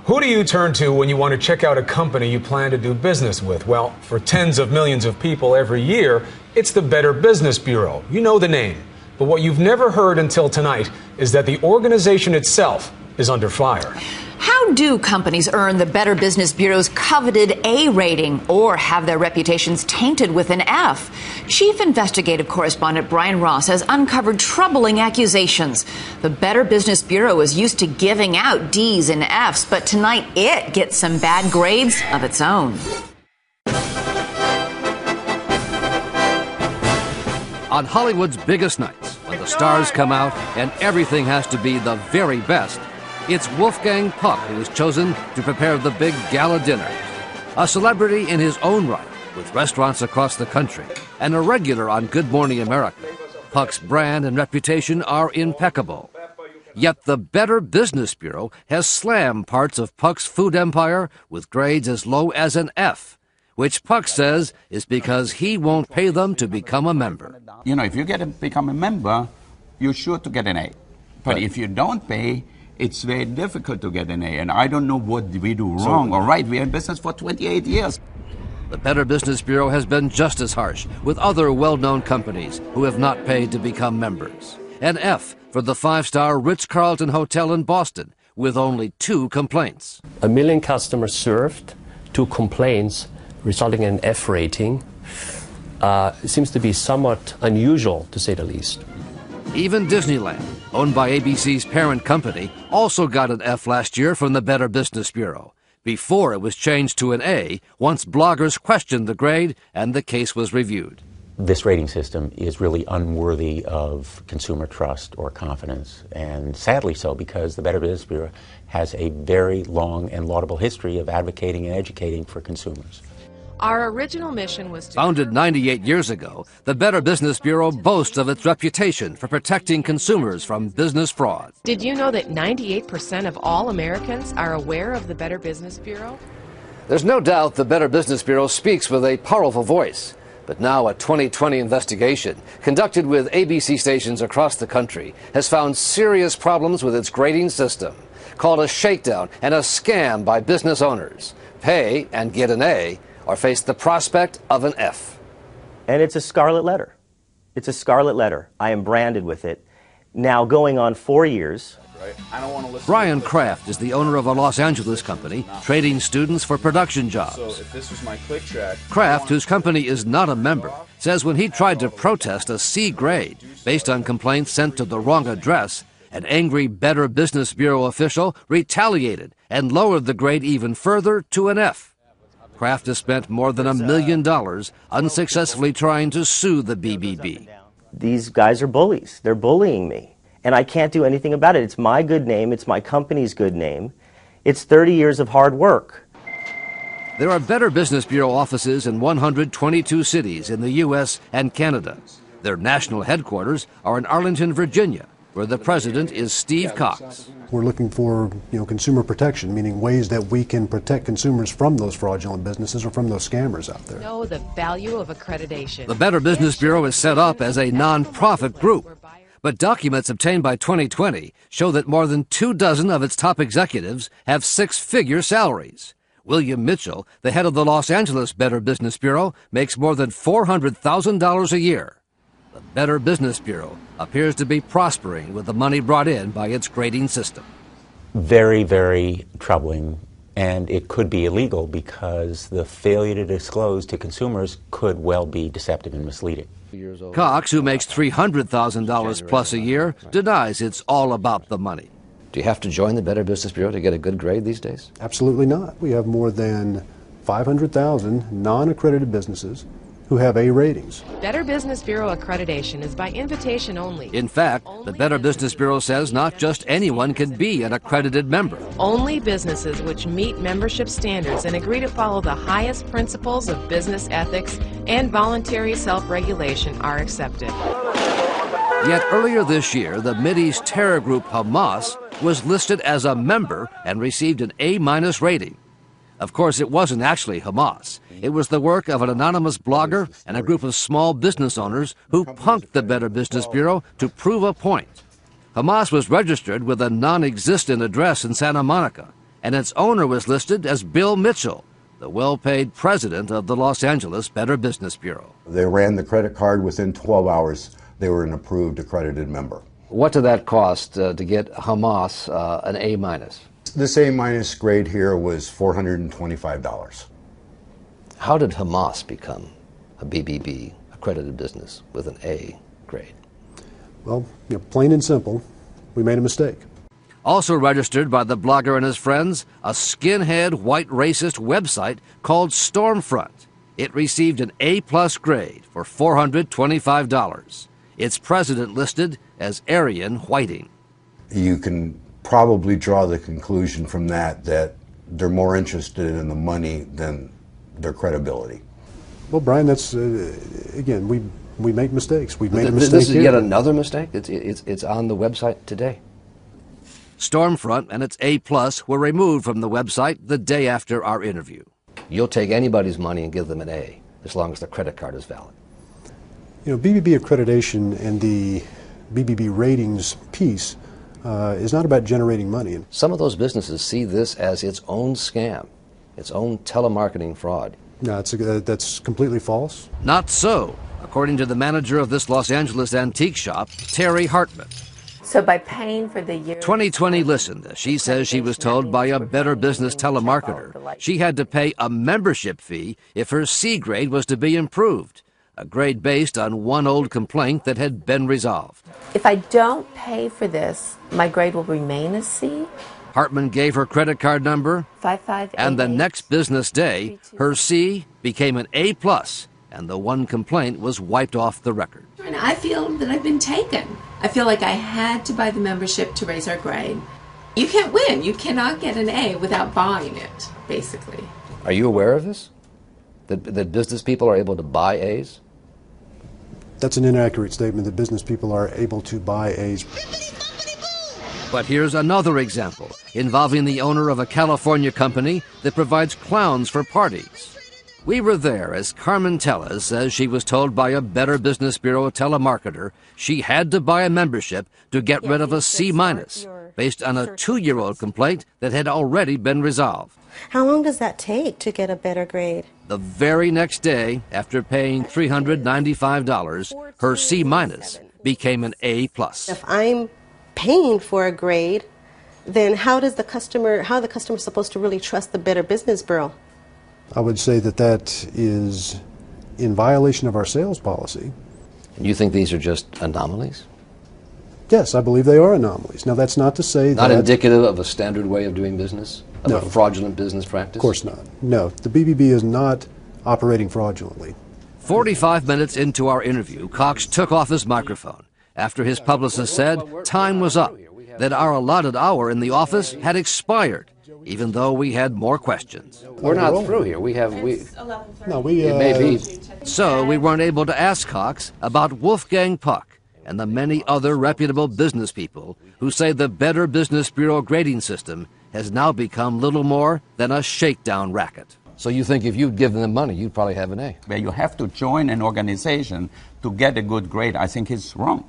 Who do you turn to when you want to check out a company you plan to do business with? Well, for tens of millions of people every year, it's the Better Business Bureau. You know the name. But what you've never heard until tonight is that the organization itself is under fire. How do companies earn the Better Business Bureau's coveted A rating or have their reputations tainted with an F? Chief investigative correspondent Brian Ross has uncovered troubling accusations. The Better Business Bureau is used to giving out D's and F's, but tonight it gets some bad grades of its own. On Hollywood's biggest nights, when the stars come out and everything has to be the very best, it's Wolfgang Puck who is chosen to prepare the big gala dinner. A celebrity in his own right, with restaurants across the country, and a regular on Good Morning America. Puck's brand and reputation are impeccable. Yet the Better Business Bureau has slammed parts of Puck's food empire with grades as low as an F, which Puck says is because he won't pay them to become a member. You know, if you become a member, you're sure to get an A. But if you don't pay, it's very difficult to get an A, and I don't know what we do wrong or right. We are in business for 28 years. The Better Business Bureau has been just as harsh with other well-known companies who have not paid to become members. An F for the five-star Ritz-Carlton Hotel in Boston, with only 2 complaints. 1 million customers served, 2 complaints, resulting in an F rating. It seems to be somewhat unusual, to say the least. Even Disneyland, owned by ABC's parent company, also got an F last year from the Better Business Bureau, before it was changed to an A once bloggers questioned the grade and the case was reviewed. This rating system is really unworthy of consumer trust or confidence, and sadly so, because the Better Business Bureau has a very long and laudable history of advocating and educating for consumers. Our original mission was to... Founded 98 years ago, the Better Business Bureau boasts of its reputation for protecting consumers from business fraud. Did you know that 98% of all Americans are aware of the Better Business Bureau? There's no doubt the Better Business Bureau speaks with a powerful voice. But now a 2020 investigation conducted with ABC stations across the country has found serious problems with its grading system, called a shakedown and a scam by business owners. Pay and get an A, or face the prospect of an F. And it's a scarlet letter. It's a scarlet letter. I am branded with it. Now going on 4 years. Brian Kraft is the owner of a Los Angeles company trading students for production jobs. So if this was my click track, Kraft, whose company is not a member, says when he tried to protest a C grade based on complaints sent to the wrong address, an angry Better Business Bureau official retaliated and lowered the grade even further to an F. Kraft has spent more than $1 million unsuccessfully trying to sue the BBB. These guys are bullies. They're bullying me. And I can't do anything about it. It's my good name. It's my company's good name. It's 30 years of hard work. There are Better Business Bureau offices in 122 cities in the U.S. and Canada. Their national headquarters are in Arlington, Virginia, where the president is Steve Cox. We're looking for, consumer protection, meaning ways that we can protect consumers from those fraudulent businesses or from those scammers out there. Know the value of accreditation. The Better Business Bureau is set up as a non-profit group, but documents obtained by 2020 show that more than 24 of its top executives have 6-figure salaries. William Mitchell, the head of the Los Angeles Better Business Bureau, makes more than $400,000 a year. The Better Business Bureau appears to be prospering with the money brought in by its grading system. Very, very troubling, and it could be illegal because the failure to disclose to consumers could well be deceptive and misleading. Cox, who makes $300,000 plus a year, denies it's all about the money. Do you have to join the Better Business Bureau to get a good grade these days? Absolutely not. We have more than 500,000 non-accredited businesses who have A ratings. Better Business Bureau accreditation is by invitation only. In fact, the Better Business Bureau says not just anyone can be an accredited member. Only businesses which meet membership standards and agree to follow the highest principles of business ethics and voluntary self-regulation are accepted. Yet earlier this year, the Mideast terror group Hamas was listed as a member and received an A- rating. Of course, it wasn't actually Hamas. It was the work of an anonymous blogger and a group of small business owners who punked the Better Business Bureau to prove a point. Hamas was registered with a non-existent address in Santa Monica and its owner was listed as Bill Mitchell, the well-paid president of the Los Angeles Better Business Bureau. They ran the credit card. Within 12 hours, they were an approved accredited member. What did that cost to get Hamas an A-? This A- grade here was $425. How did Hamas become a BBB accredited business with an A grade? Well, plain and simple, we made a mistake. Also registered by the blogger and his friends, a skinhead white racist website called Stormfront. It received an A+ grade for $425. Its president listed as Arian Whiting. You can probably draw the conclusion from that they're more interested in the money than their credibility. Well, Brian, that's, again, we make mistakes. We've made a mistake This is here. yet another mistake? It's on the website today. Stormfront and its A+ were removed from the website the day after our interview. You'll take anybody's money and give them an A, as long as the credit card is valid. BBB accreditation and the BBB ratings piece is not about generating money. Some of those businesses see this as its own scam, its own telemarketing fraud. No, that's completely false. Not so, according to the manager of this Los Angeles antique shop, Terry Hartman. So by paying for the year... 2020 listened. She says she was told by a Better Business telemarketer she had to pay a membership fee if her C grade was to be improved, a grade based on one old complaint that had been resolved. If I don't pay for this, my grade will remain a C? Hartman gave her credit card number, 5588. and the next business day, her C became an A+, and the one complaint was wiped off the record. And I feel that I've been taken. I feel like I had to buy the membership to raise our grade. You can't win. You cannot get an A without buying it, basically. Are you aware of this? That business people are able to buy A's? That's an inaccurate statement that business people are able to buy A's. But here's another example involving the owner of a California company that provides clowns for parties. We were there as Carmen Tellez says she was told by a Better Business Bureau telemarketer she had to buy a membership to get rid of a C- based on a 2-year-old complaint that had already been resolved. How long does that take to get a better grade? The very next day, after paying $395, her C- became an A+. If I'm paying for a grade, then how are the customer supposed to really trust the Better Business Bureau? I would say that is in violation of our sales policy. And you think these are just anomalies? Yes, I believe they are anomalies. Now, that's not to say that... Not indicative of a standard way of doing business? Of No. a fraudulent business practice? Of course not. No, the BBB is not operating fraudulently. 45 minutes into our interview, Cox took off his microphone after his publicist said time was up, that our allotted hour in the office had expired, even though we had more questions. We're not through here. It may be. So we weren't able to ask Cox about Wolfgang Puck and the many other reputable business people who say the Better Business Bureau grading system has now become little more than a shakedown racket. So you think if you'd given them money, you'd probably have an A? Where you have to join an organization to get a good grade, I think is wrong.